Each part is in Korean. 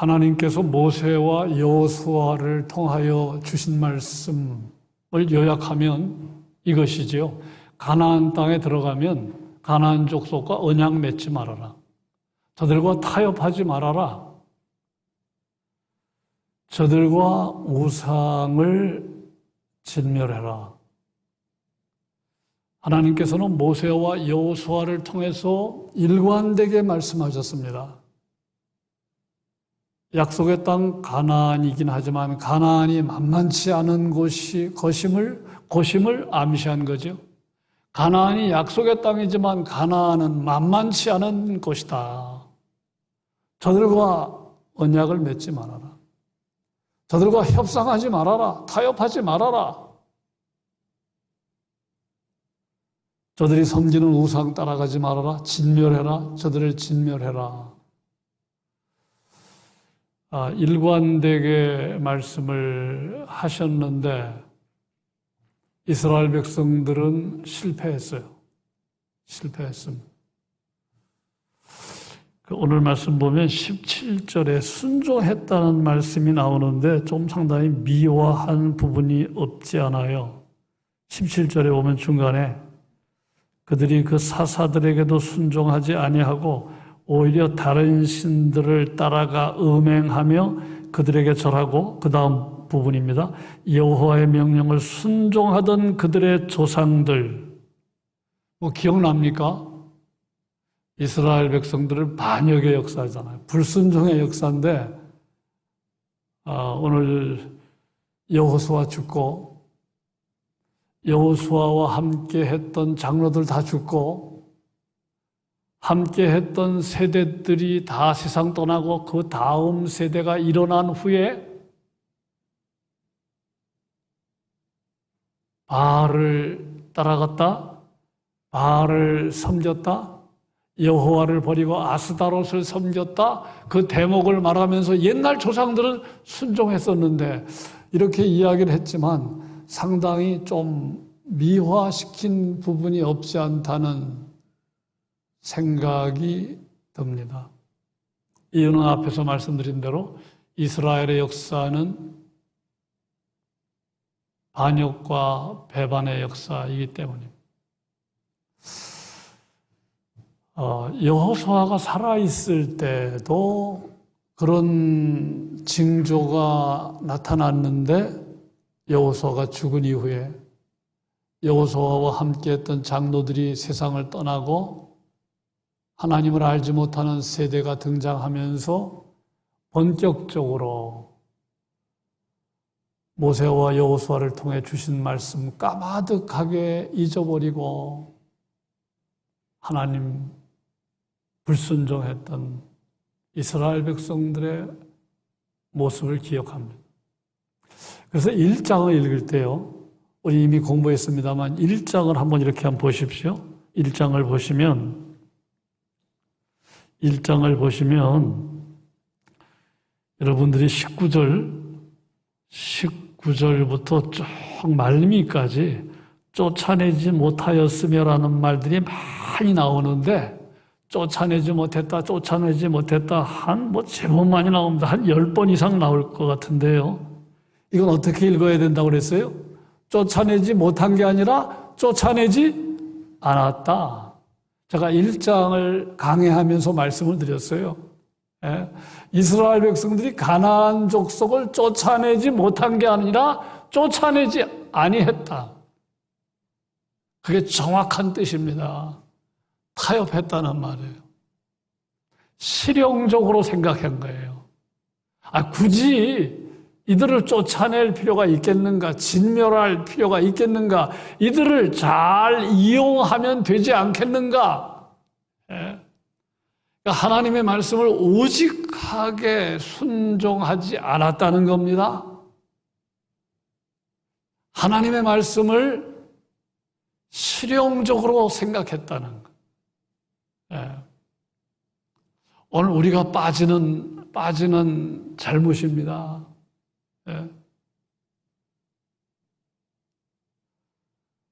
하나님께서 모세와 여호수아를 통하여 주신 말씀을 요약하면 이것이지요. 가나안 땅에 들어가면 가나안 족속과 언약 맺지 말아라. 저들과 타협하지 말아라. 저들과 우상을 진멸해라. 하나님께서는 모세와 여호수아를 통해서 일관되게 말씀하셨습니다. 약속의 땅 가나안이긴 하지만 가나안이 만만치 않은 곳임을 암시한 거죠. 가나안이 약속의 땅이지만 가나안은 만만치 않은 곳이다. 저들과 언약을 맺지 말아라. 저들과 협상하지 말아라. 타협하지 말아라. 저들이 섬기는 우상 따라가지 말아라. 진멸해라. 저들을 진멸해라. 일관되게 말씀을 하셨는데 이스라엘 백성들은 실패했어요. 실패했습니다. 오늘 말씀 보면 17절에 순종했다는 말씀이 나오는데 좀 상당히 미화한 부분이 없지 않아요. 17절에 보면 중간에 그들이 그 사사들에게도 순종하지 아니하고 오히려 다른 신들을 따라가 음행하며 그들에게 절하고, 그 다음 부분입니다. 여호와의 명령을 순종하던 그들의 조상들, 기억납니까? 이스라엘 백성들은 반역의 역사잖아요. 불순종의 역사인데 오늘 여호수아 죽고 여호수아와 함께 했던 장로들 다 죽고 함께 했던 세대들이 다 세상 떠나고 그 다음 세대가 일어난 후에 바알을 따라갔다, 바알을 섬겼다, 여호와를 버리고 아스다롯을 섬겼다, 그 대목을 말하면서 옛날 조상들은 순종했었는데 이렇게 이야기를 했지만 상당히 좀 미화시킨 부분이 없지 않다는 생각이 듭니다. 이유는 앞에서 말씀드린 대로 이스라엘의 역사는 반역과 배반의 역사이기 때문입니다. 여호수아가 살아있을 때도 그런 징조가 나타났는데 여호수아가 죽은 이후에 여호수아와 함께했던 장로들이 세상을 떠나고 하나님을 알지 못하는 세대가 등장하면서 본격적으로 모세와 여호수아를 통해 주신 말씀 까마득하게 잊어버리고 하나님 불순종했던 이스라엘 백성들의 모습을 기억합니다. 그래서 1장을 읽을 때요, 우리 이미 공부했습니다만 1장을 한번 이렇게 한번 보십시오. 1장을 보시면 여러분들이 19절부터 쭉 말미까지 쫓아내지 못하였으며라는 말들이 많이 나오는데 쫓아내지 못했다 한 제법 많이 나옵니다. 한 10번 이상 나올 것 같은데요. 이건 어떻게 읽어야 된다고 그랬어요? 쫓아내지 못한 게 아니라 쫓아내지 않았다. 제가 1장을 강해하면서 말씀을 드렸어요. 이스라엘 백성들이 가나안 족속을 쫓아내지 못한 게 아니라 쫓아내지 아니했다. 그게 정확한 뜻입니다. 타협했다는 말이에요. 실용적으로 생각한 거예요. 굳이 이들을 쫓아낼 필요가 있겠는가? 진멸할 필요가 있겠는가? 이들을 잘 이용하면 되지 않겠는가? 그러니까 하나님의 말씀을 오직하게 순종하지 않았다는 겁니다. 하나님의 말씀을 실용적으로 생각했다는 것. 오늘 우리가 빠지는 잘못입니다.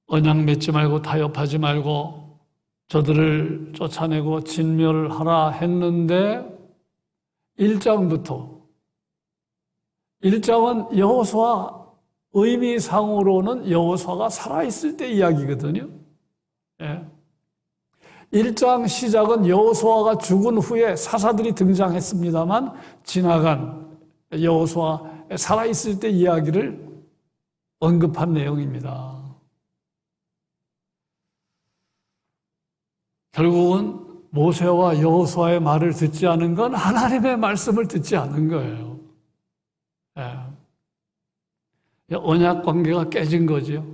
언약 맺지 말고 타협하지 말고 저들을 쫓아내고 진멸하라 했는데 1장부터 1장은 여호수아 의미상으로는 여호수아가 살아있을 때 이야기거든요. 예. 1장 시작은 여호수아가 죽은 후에 사사들이 등장했습니다만 지나간 여호수아 살아있을 때 이야기를 언급한 내용입니다. 결국은 모세와 여호수아의 말을 듣지 않은 건 하나님의 말씀을 듣지 않은 거예요. 예. 언약 관계가 깨진 거죠.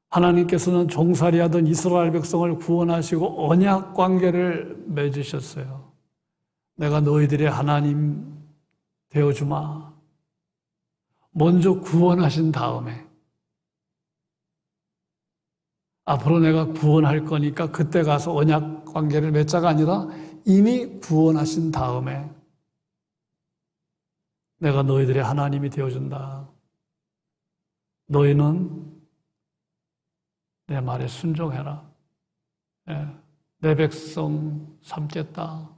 하나님께서는 종살이하던 이스라엘 백성을 구원하시고 언약 관계를 맺으셨어요. 내가 너희들의 하나님 되어주마. 먼저 구원하신 다음에 앞으로 내가 구원할 거니까 그때 가서 언약 관계를 맺자가 아니라 이미 구원하신 다음에 내가 너희들의 하나님이 되어준다. 너희는 내 말에 순종해라. 내 백성 삼겠다.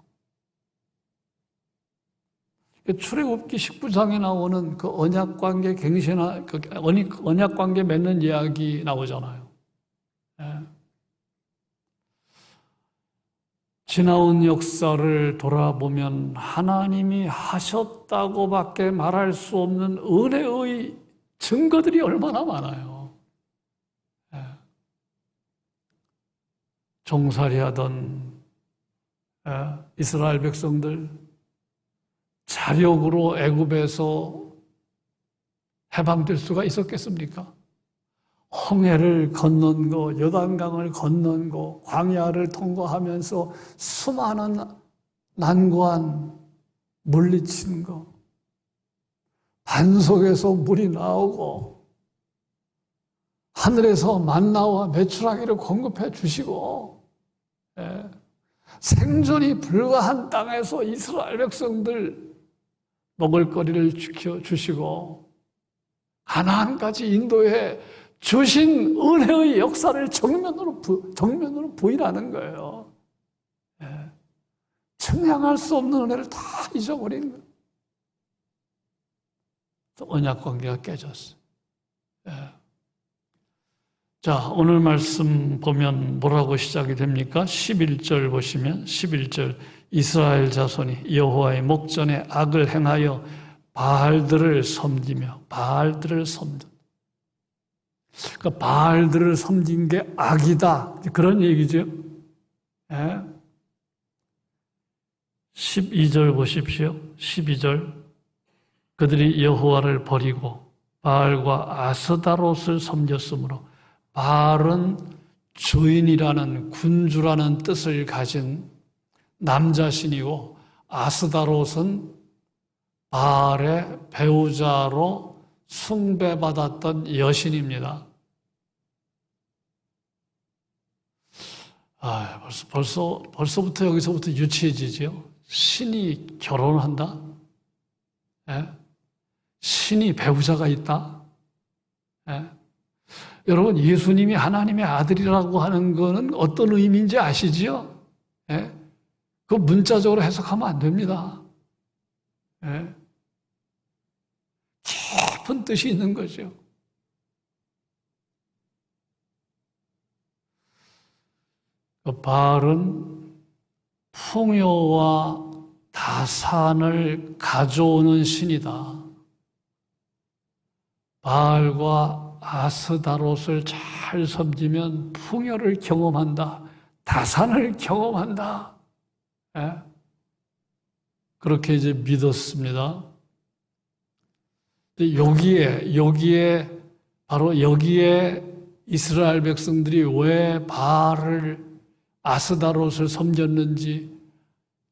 출애굽기 19장에 나오는 그 언약관계 갱신하, 언약관계 맺는 이야기 나오잖아요. 지나온 역사를 돌아보면 하나님이 하셨다고밖에 말할 수 없는 은혜의 증거들이 얼마나 많아요. 종살이하던 이스라엘 백성들 자력으로 애굽에서 해방될 수가 있었겠습니까? 홍해를 건넌 거, 요단강을 건넌 거, 광야를 통과하면서 수많은 난관 물리친 거, 반석에서 물이 나오고 하늘에서 만나와 메추라기를 공급해 주시고 생존이 불가한 땅에서 이스라엘 백성들 먹을거리를 지켜주시고 가나안까지 인도해 주신 은혜의 역사를 정면으로 보이라는 거예요. 청량할 수 없는 은혜를 다 잊어버린 거예요. 언약 관계가 깨졌어요. 자, 오늘 말씀 보면 뭐라고 시작이 됩니까? 11절 보시면 11절 이스라엘 자손이 여호와의 목전에 악을 행하여 바알들을 섬기며 바알들을 섬겨. 그러니까 바알들을 섬긴 게 악이다. 그런 얘기죠. 12절 보십시오. 12절 그들이 여호와를 버리고 바알과 아스다롯을 섬겼으므로 바알은 주인이라는 군주라는 뜻을 가진 남자신이고 아스다롯은 바알의 배우자로 숭배받았던 여신입니다. 벌써부터 여기서부터 유치해지죠. 신이 결혼한다? 신이 배우자가 있다? 여러분, 예수님이 하나님의 아들이라고 하는 것은 어떤 의미인지 아시지요? 그 문자적으로 해석하면 안 됩니다. 깊은 뜻이 있는 거죠. 바알은 풍요와 다산을 가져오는 신이다. 바알과 아스다롯을 잘 섬기면 풍요를 경험한다. 다산을 경험한다. 그렇게 이제 믿었습니다. 바로 여기에 이스라엘 백성들이 왜 바알을 아스다롯을 섬겼는지,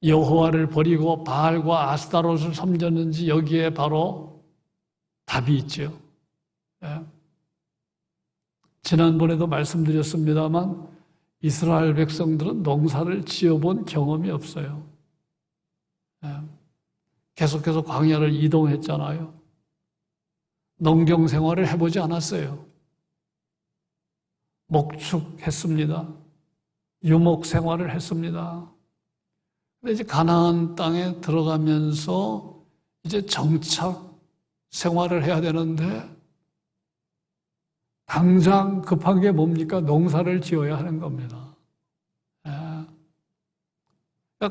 여호와를 버리고 바알과 아스다롯을 섬겼는지 여기에 바로 답이 있죠. 지난번에도 말씀드렸습니다만 이스라엘 백성들은 농사를 지어본 경험이 없어요. 계속해서 광야를 이동했잖아요. 농경 생활을 해보지 않았어요. 목축했습니다. 유목 생활을 했습니다. 근데 이제 가나안 땅에 들어가면서 이제 정착 생활을 해야 되는데 당장 급한 게 뭡니까? 농사를 지어야 하는 겁니다.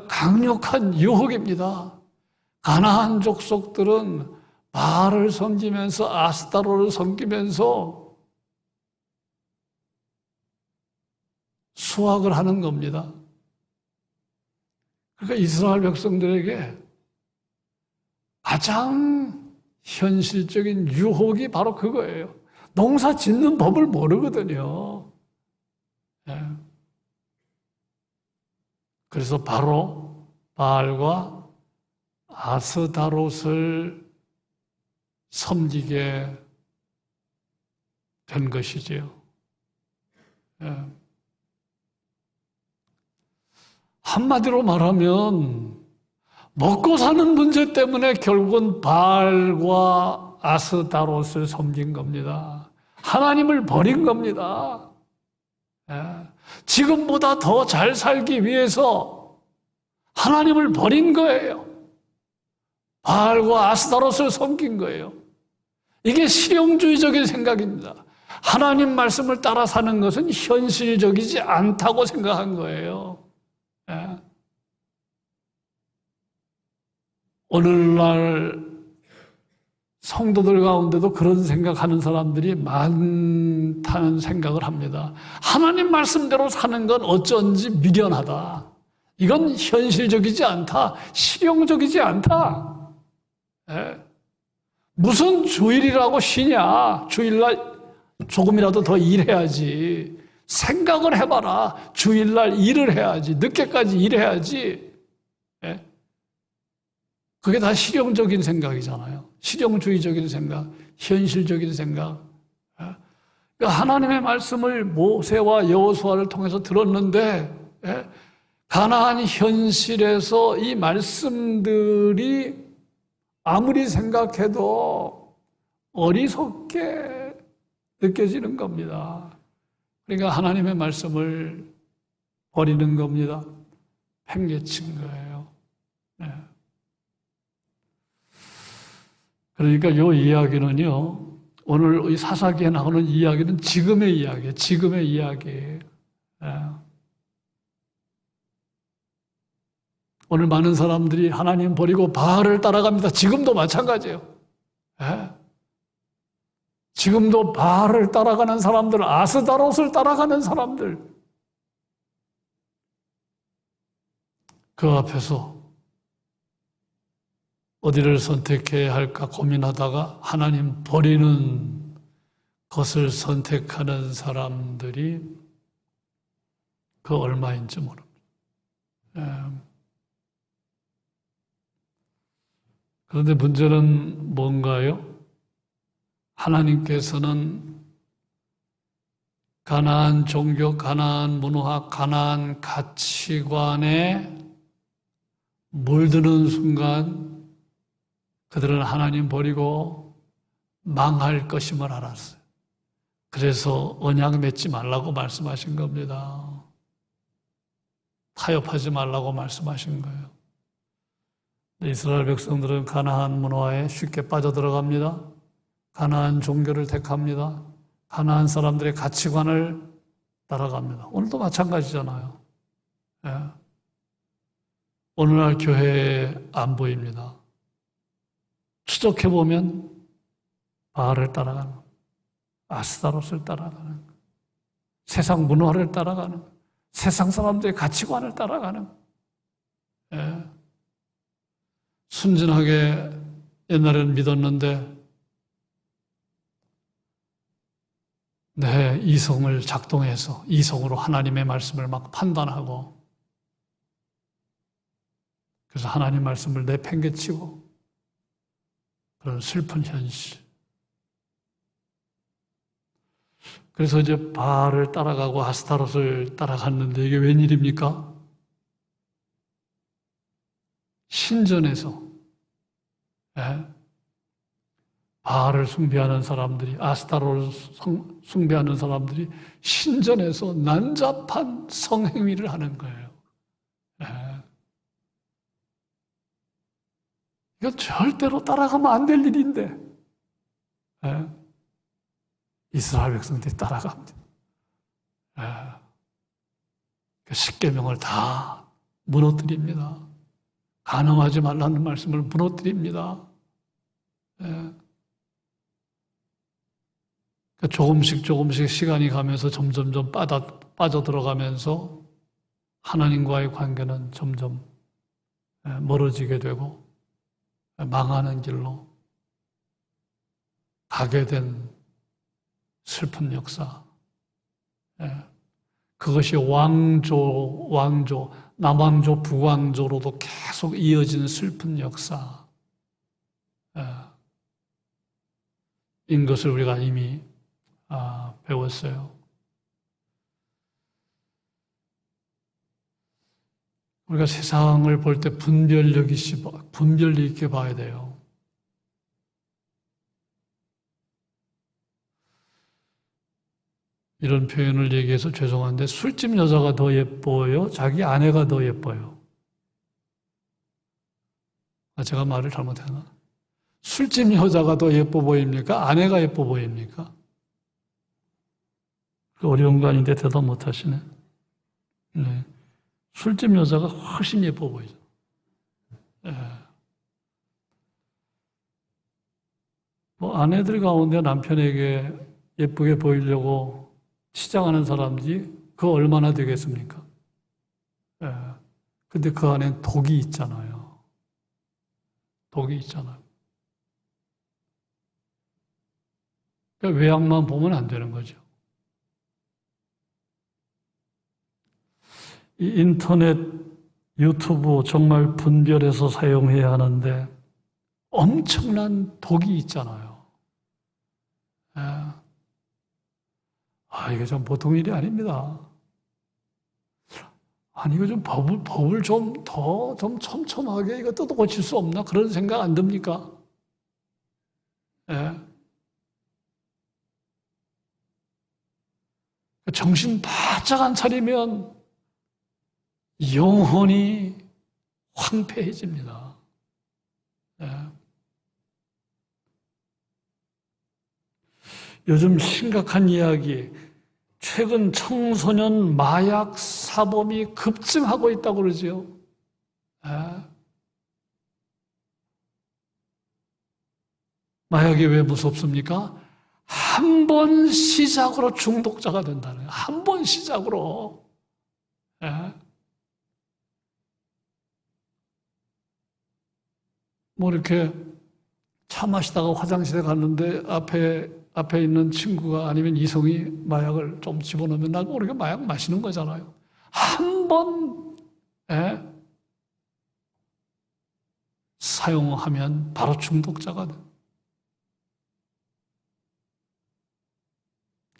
강력한 유혹입니다. 가나안 족속들은 바알을 섬기면서 아스타로를 섬기면서 수확을 하는 겁니다. 그러니까 이스라엘 백성들에게 가장 현실적인 유혹이 바로 그거예요. 농사 짓는 법을 모르거든요. 그래서 바로 바알과 아스다롯을 섬기게 된 것이지요. 한마디로 말하면 먹고 사는 문제 때문에 결국은 바알과 아스다롯을 섬긴 겁니다. 하나님을 버린 겁니다. 지금보다 더 잘 살기 위해서 하나님을 버린 거예요. 바알과 아스다롯을 섬긴 거예요. 이게 실용주의적인 생각입니다. 하나님 말씀을 따라 사는 것은 현실적이지 않다고 생각한 거예요. 오늘날 성도들 가운데도 그런 생각하는 사람들이 많다는 생각을 합니다. 하나님 말씀대로 사는 건 어쩐지 미련하다. 이건 현실적이지 않다. 실용적이지 않다. 무슨 주일이라고 쉬냐. 주일날 조금이라도 더 일해야지. 생각을 해봐라. 주일날 일을 해야지. 늦게까지 일해야지. 그게 다 실용적인 생각이잖아요. 실용주의적인 생각, 현실적인 생각. 그러니까 하나님의 말씀을 모세와 여호수아를 통해서 들었는데 가나안 현실에서 이 말씀들이 아무리 생각해도 어리석게 느껴지는 겁니다. 그러니까 하나님의 말씀을 버리는 겁니다. 팽개친 거예요. 그러니까 이 이야기는요, 오늘 이 사사기에 나오는 이야기는 지금의 이야기예요. 지금의 이야기예요. 오늘 많은 사람들이 하나님 버리고 바알을 따라갑니다. 지금도 마찬가지예요. 지금도 바알을 따라가는 사람들, 아스다롯을 따라가는 사람들, 그 앞에서 어디를 선택해야 할까 고민하다가 하나님 버리는 것을 선택하는 사람들이 그 얼마인지 모릅니다. 그런데 문제는 뭔가요? 하나님께서는 가나안 종교, 가나안 문화, 가나안 가치관에 물드는 순간 그들은 하나님 버리고 망할 것임을 알았어요. 그래서 언약 맺지 말라고 말씀하신 겁니다. 타협하지 말라고 말씀하신 거예요. 이스라엘 백성들은 가나안 문화에 쉽게 빠져들어갑니다. 가나안 종교를 택합니다. 가나안 사람들의 가치관을 따라갑니다. 오늘도 마찬가지잖아요. 오늘날 교회에 안 보입니다. 추적해보면 바알을 따라가는, 아스타롯을 따라가는, 세상 문화를 따라가는, 세상 사람들의 가치관을 따라가는, 순진하게 옛날에는 믿었는데 내 이성을 작동해서 이성으로 하나님의 말씀을 막 판단하고 그래서 하나님 말씀을 내팽개치고 그런 슬픈 현실. 그래서 이제 바알을 따라가고 아스타롯을 따라갔는데 이게 웬일입니까? 신전에서 바알을 숭배하는 사람들이, 아스타롯을 숭배하는 사람들이 신전에서 난잡한 성행위를 하는 거예요. 이건 절대로 따라가면 안 될 일인데, 예? 이스라엘 백성들이 따라갑니다. 예. 그 십계명을 다 무너뜨립니다. 간음하지 말라는 말씀을 무너뜨립니다. 예. 조금씩 시간이 가면서 점점점 빠져들어가면서 하나님과의 관계는 점점 멀어지게 되고 망하는 길로 가게 된 슬픈 역사. 그것이 왕조, 남왕조, 북왕조로도 계속 이어지는 슬픈 역사. 인 것을 우리가 이미 배웠어요. 우리가 세상을 볼 때 분별력 있게 봐야 돼요. 이런 표현을 얘기해서 죄송한데 술집 여자가 더 예뻐요? 자기 아내가 더 예뻐요? 제가 말을 잘못했나? 술집 여자가 더 예뻐 보입니까? 아내가 예뻐 보입니까? 어려운 거 아닌데 대답 못 하시네. 네. 술집 여자가 훨씬 예뻐 보이죠. 네. 아내들 가운데 남편에게 예쁘게 보이려고 치장하는 사람들이 그 얼마나 되겠습니까? 네. 근데 그 안엔 독이 있잖아요. 독이 있잖아요. 그러니까 외양만 보면 안 되는 거죠. 이 인터넷, 유튜브 정말 분별해서 사용해야 하는데 엄청난 독이 있잖아요. 이게 좀 보통 일이 아닙니다. 이거 좀 법을 좀 촘촘하게 이거 뜯어 고칠 수 없나? 그런 생각 안 듭니까? 정신 바짝 안 차리면 영혼이 황폐해집니다. 요즘 심각한 이야기, 최근 청소년 마약 사범이 급증하고 있다고 그러지요. 마약이 왜 무섭습니까? 한 번 시작으로 중독자가 된다는 거예요. 한 번 시작으로. 이렇게 차 마시다가 화장실에 갔는데 앞에 있는 친구가 아니면 이성이 마약을 좀 집어넣으면 나 모르게 마약 마시는 거잖아요. 한 번 사용하면 바로 중독자가 돼.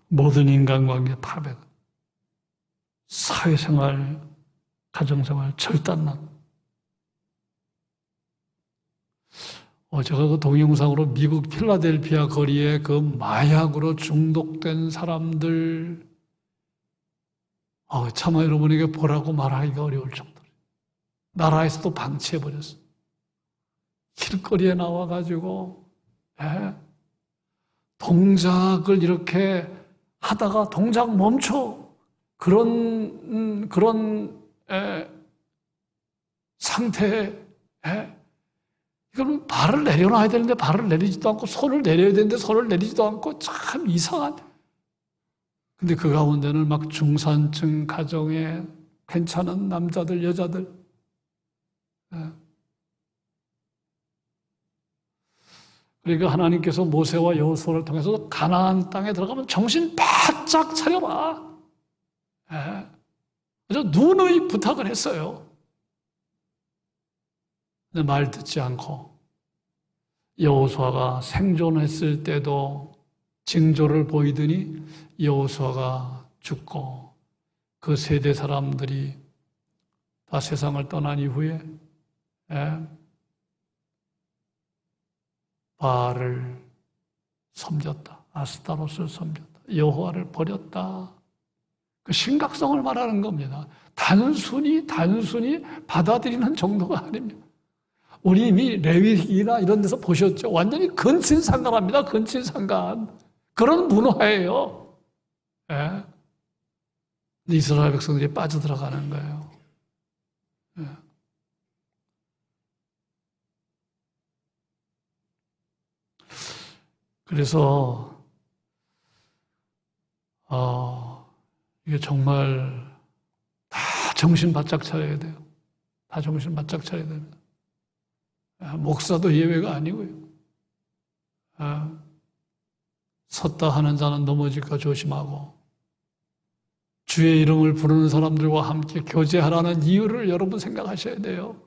모든 인간관계 파괴, 사회생활, 가정생활 절단난. 제가 그 동영상으로 미국 필라델피아 거리에 그 마약으로 중독된 사람들, 차마 여러분에게 보라고 말하기가 어려울 정도로 나라에서도 방치해버렸어요. 길거리에 나와가지고 동작을 이렇게 하다가 동작 멈춰. 그런 상태에 이거는 발을 내려놔야 되는데 발을 내리지도 않고 손을 내려야 되는데 손을 내리지도 않고 참 이상한. 근데 그 가운데는 막 중산층 가정에 괜찮은 남자들, 여자들. 그러니까 하나님께서 모세와 여호수아를 통해서 가나안 땅에 들어가면 정신 바짝 차려라. 그래서 누누이 부탁을 했어요. 근데 말 듣지 않고 여호수아가 생존했을 때도 징조를 보이더니 여호수아가 죽고 그 세대 사람들이 다 세상을 떠난 이후에 바알을 섬겼다. 아스타롯을 섬겼다. 여호와를 버렸다. 그 심각성을 말하는 겁니다. 단순히 받아들이는 정도가 아닙니다. 우리 이미 레위기나 이런 데서 보셨죠? 완전히 근친상간합니다. 근친상간. 그런 문화예요. 예. 이스라엘 백성들이 빠져들어가는 거예요. 예. 그래서 이게 정말 다 정신 바짝 차려야 돼요. 다 정신 바짝 차려야 됩니다. 목사도 예외가 아니고요. 섰다 하는 자는 넘어질까 조심하고, 주의 이름을 부르는 사람들과 함께 교제하라는 이유를 여러분 생각하셔야 돼요.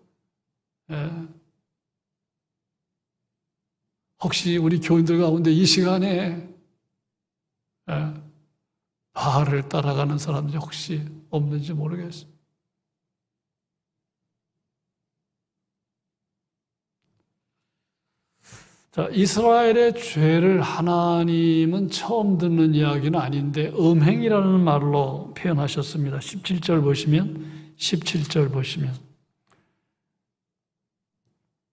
혹시 우리 교인들 가운데 이 시간에 바알을 따라가는 사람들이 혹시 없는지 모르겠어요. 자, 이스라엘의 죄를 하나님은 처음 듣는 이야기는 아닌데 음행이라는 말로 표현하셨습니다. 17절 보시면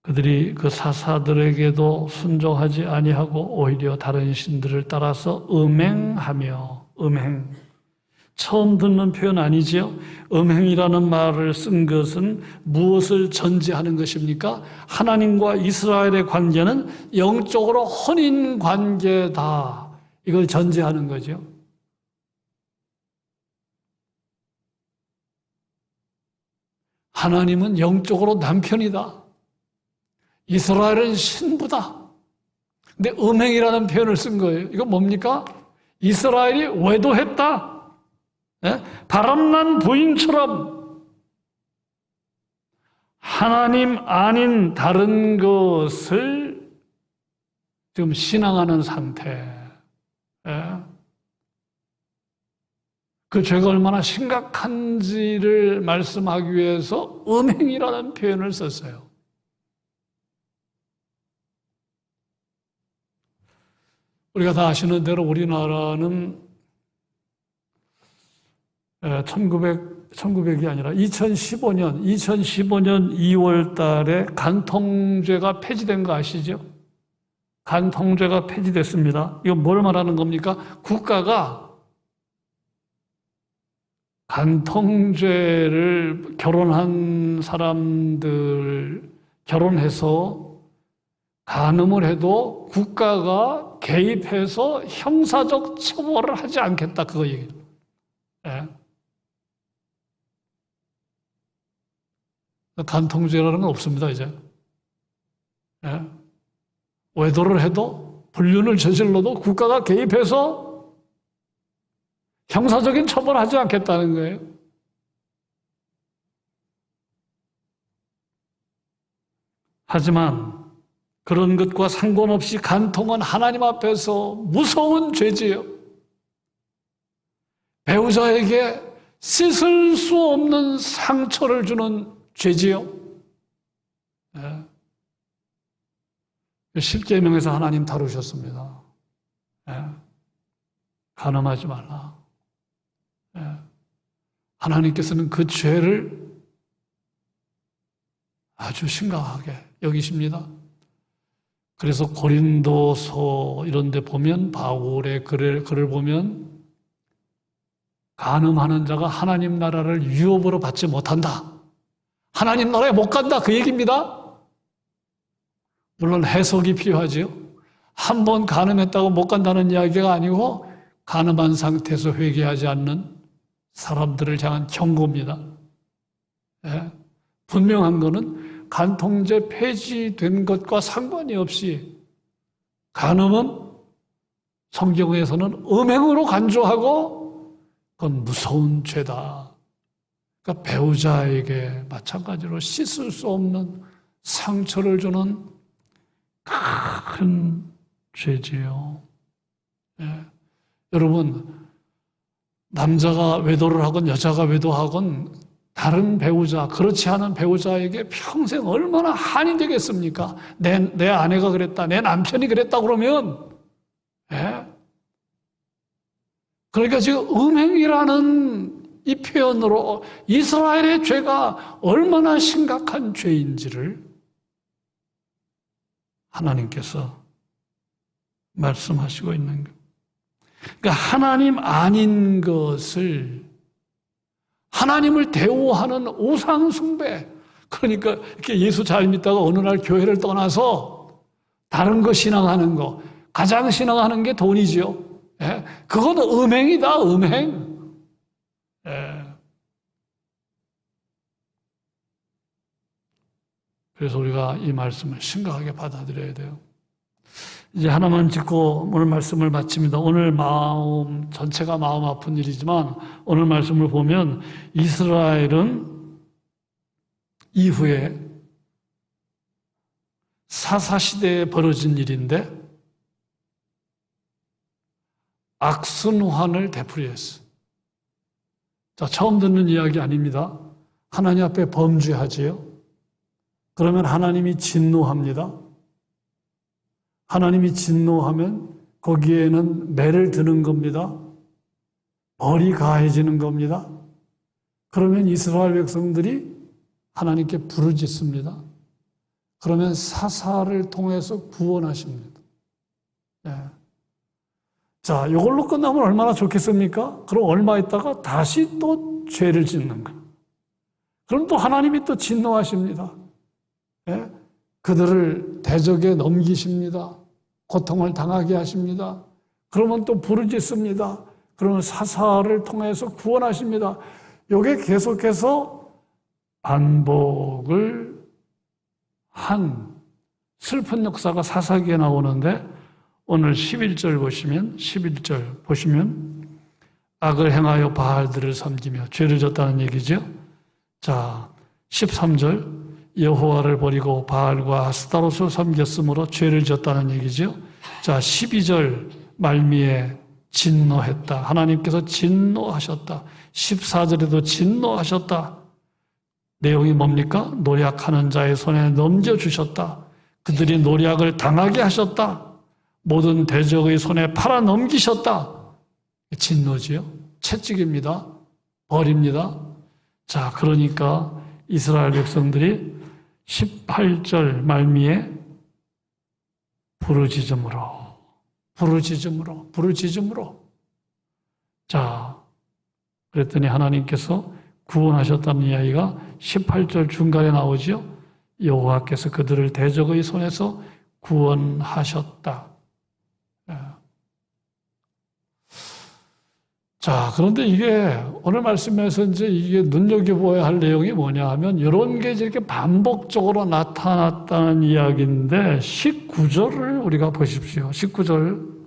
그들이 그 사사들에게도 순종하지 아니하고 오히려 다른 신들을 따라서 음행하며, 음행. 처음 듣는 표현 아니지요? 음행이라는 말을 쓴 것은 무엇을 전제하는 것입니까? 하나님과 이스라엘의 관계는 영적으로 혼인 관계다. 이걸 전제하는 거죠. 하나님은 영적으로 남편이다. 이스라엘은 신부다. 근데 음행이라는 표현을 쓴 거예요. 이거 뭡니까? 이스라엘이 외도했다. 네? 바람난 부인처럼 하나님 아닌 다른 것을 지금 신앙하는 상태. 네? 그 죄가 얼마나 심각한지를 말씀하기 위해서 음행이라는 표현을 썼어요. 우리가 다 아시는 대로 우리나라는 1900이 아니라 2015년 2월 달에 간통죄가 폐지된 거 아시죠? 간통죄가 폐지됐습니다. 이거 뭘 말하는 겁니까? 국가가 간통죄를 결혼한 사람들, 결혼해서 간음을 해도 국가가 개입해서 형사적 처벌을 하지 않겠다. 그거 얘기예요. 예. 간통죄라는 건 없습니다, 이제. 예. 외도를 해도, 불륜을 저질러도 국가가 개입해서 형사적인 처벌을 하지 않겠다는 거예요. 하지만 그런 것과 상관없이 간통은 하나님 앞에서 무서운 죄지요. 배우자에게 씻을 수 없는 상처를 주는 죄지요. 네. 10계명에서 하나님 다루셨습니다. 네. 간음하지 말라. 네. 하나님께서는 그 죄를 아주 심각하게 여기십니다. 그래서 고린도서 이런 데 보면 바울의 글을 보면 간음하는 자가 하나님 나라를 유업으로 받지 못한다. 하나님 나라에 못 간다. 그 얘기입니다. 물론 해석이 필요하지요. 한 번 간음했다고 못 간다는 이야기가 아니고 간음한 상태에서 회개하지 않는 사람들을 향한 경고입니다. 예. 분명한 거는 간통죄 폐지된 것과 상관이 없이 간음은 성경에서는 음행으로 간주하고 그건 무서운 죄다. 그러니까 배우자에게 마찬가지로 씻을 수 없는 상처를 주는 큰 죄지요. 예. 여러분, 남자가 외도를 하건 여자가 외도하건 다른 배우자, 그렇지 않은 배우자에게 평생 얼마나 한이 되겠습니까? 내 아내가 그랬다, 내 남편이 그랬다 그러면, 예? 그러니까 지금 음행이라는 이 표현으로 이스라엘의 죄가 얼마나 심각한 죄인지를 하나님께서 말씀하시고 있는 것. 그러니까 하나님 아닌 것을 하나님을 대우하는 우상 숭배. 그러니까 이렇게 예수 잘 믿다가 어느 날 교회를 떠나서 다른 거 신앙하는 거. 가장 신앙하는 게 돈이지요. 예? 그건 음행이다, 음행. 예. 그래서 우리가 이 말씀을 심각하게 받아들여야 돼요. 이제 하나만 짚고 오늘 말씀을 마칩니다. 오늘 마음 전체가 마음 아픈 일이지만 오늘 말씀을 보면 이스라엘은 이후에 사사시대에 벌어진 일인데 악순환을 되풀이했어요. 자, 처음 듣는 이야기 아닙니다. 하나님 앞에 범죄하지요. 그러면 하나님이 진노합니다. 하나님이 진노하면 거기에는 매를 드는 겁니다. 벌이 가해지는 겁니다. 그러면 이스라엘 백성들이 하나님께 부르짖습니다. 그러면 사사를 통해서 구원하십니다. 예. 자, 이걸로 끝나면 얼마나 좋겠습니까? 그럼 얼마 있다가 다시 또 죄를 짓는 거예요. 그럼 또 하나님이 또 진노하십니다. 예? 그들을 대적에 넘기십니다. 고통을 당하게 하십니다. 그러면 또 부르짖습니다. 그러면 사사를 통해서 구원하십니다. 이게 계속해서 반복을 한 슬픈 역사가 사사기에 나오는데 오늘 11절 보시면 악을 행하여 바알들을 섬기며 죄를 졌다는 얘기죠. 자, 13절 여호와를 버리고 바알과 아스타롯을 섬겼으므로 죄를 졌다는 얘기죠. 자, 12절 말미에 진노했다. 하나님께서 진노하셨다. 14절에도 진노하셨다. 내용이 뭡니까? 노략하는 자의 손에 넘겨주셨다. 그들이 노략을 당하게 하셨다. 모든 대적의 손에 팔아 넘기셨다. 진노지요. 채찍입니다. 벌입니다. 자, 그러니까 이스라엘 백성들이 18절 말미에 부르짖음으로. 자, 그랬더니 하나님께서 구원하셨다는 이야기가 18절 중간에 나오죠. 여호와께서 그들을 대적의 손에서 구원하셨다. 자, 그런데 이게 오늘 말씀에서 이제 이게 눈여겨보아야 할 내용이 뭐냐 하면 이런 게 이렇게 반복적으로 나타났다는 이야기인데 19절을 우리가 보십시오. 19절.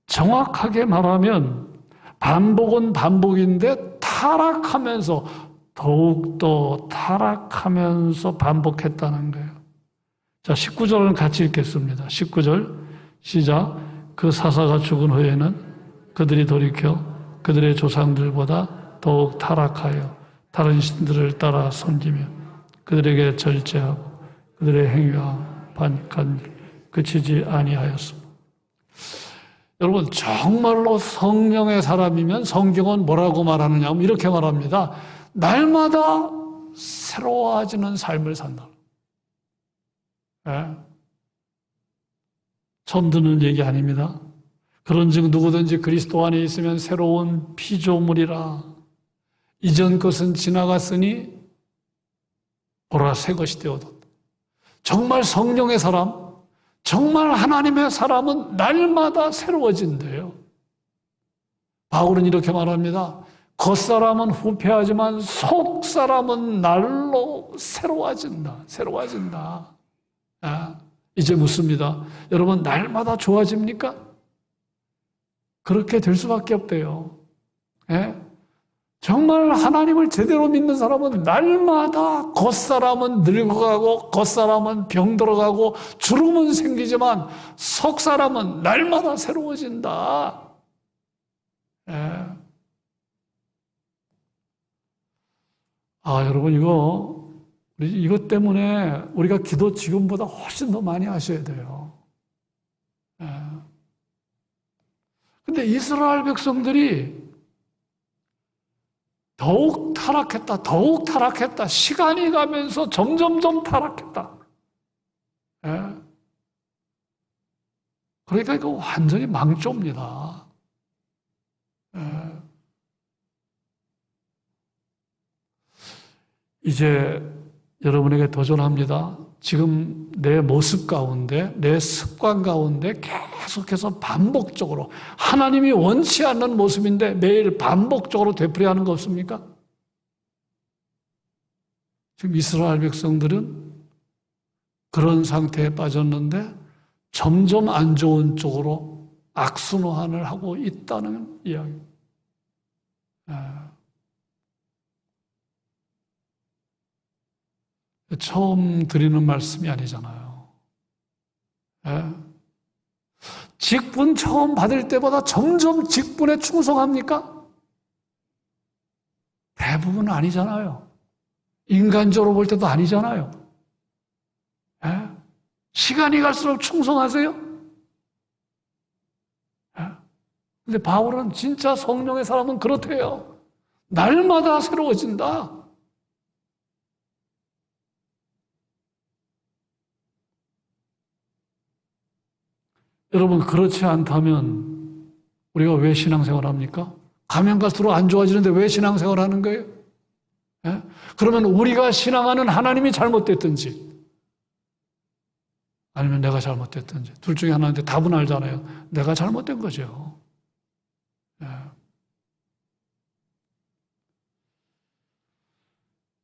정확하게 말하면 반복은 반복인데 타락하면서 더욱더 타락하면서 반복했다는 거예요. 자, 19절은 같이 읽겠습니다. 19절 시작. 그 사사가 죽은 후에는 그들이 돌이켜 그들의 조상들보다 더욱 타락하여 다른 신들을 따라 섬기며 그들에게 절제하고 그들의 행위와 반칸 그치지 아니하였습니다. 여러분, 정말로 성령의 사람이면 성경은 뭐라고 말하느냐 하면 이렇게 말합니다. 날마다 새로워지는 삶을 산다. 네? 처음 듣는 얘기 아닙니다. 그런즉 누구든지 그리스도 안에 있으면 새로운 피조물이라. 이전 것은 지나갔으니 보라 새 것이 되어졌다. 정말 성령의 사람, 정말 하나님의 사람은 날마다 새로워진대요. 바울은 이렇게 말합니다. 겉사람은 후패하지만 속사람은 날로 새로워진다. 이제 묻습니다. 여러분, 날마다 좋아집니까? 그렇게 될 수밖에 없대요. 예? 정말 하나님을 제대로 믿는 사람은 날마다 겉사람은 늙어가고 겉사람은 병들어가고 주름은 생기지만 속사람은 날마다 새로워진다. 예. 여러분, 이것 때문에 우리가 기도 지금보다 훨씬 더 많이 하셔야 돼요. 근데 이스라엘 백성들이 더욱 타락했다. 더욱 타락했다. 시간이 가면서 점점점 타락했다. 예. 그러니까 이거 완전히 망조입니다. 예. 이제 여러분에게 도전합니다. 지금 내 모습 가운데, 내 습관 가운데 계속해서 반복적으로 하나님이 원치 않는 모습인데 매일 반복적으로 되풀이하는 거 없습니까? 지금 이스라엘 백성들은 그런 상태에 빠졌는데 점점 안 좋은 쪽으로 악순환을 하고 있다는 이야기입니다. 처음 드리는 말씀이 아니잖아요. 예? 직분 처음 받을 때보다 점점 직분에 충성합니까? 대부분 아니잖아요. 인간적으로 볼 때도 아니잖아요. 예? 시간이 갈수록 충성하세요? 예? 근데 바울은 진짜 성령의 사람은 그렇대요. 날마다 새로워진다. 여러분, 그렇지 않다면 우리가 왜 신앙생활 합니까? 가면 갈수록 안 좋아지는데 왜 신앙생활 하는 거예요? 예? 그러면 우리가 신앙하는 하나님이 잘못됐든지 아니면 내가 잘못됐든지 둘 중에 하나인데 답은 알잖아요. 내가 잘못된 거죠. 예.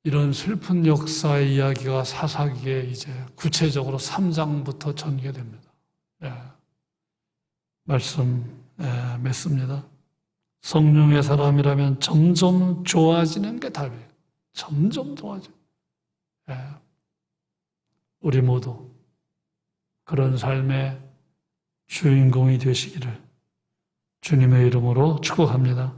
이런 슬픈 역사의 이야기가 사사기에 이제 구체적으로 3장부터 전개됩니다. 예. 말씀 맺습니다. 성령의 사람이라면 점점 좋아지는 게 답이에요. 점점 좋아져. 우리 모두 그런 삶의 주인공이 되시기를 주님의 이름으로 축복합니다.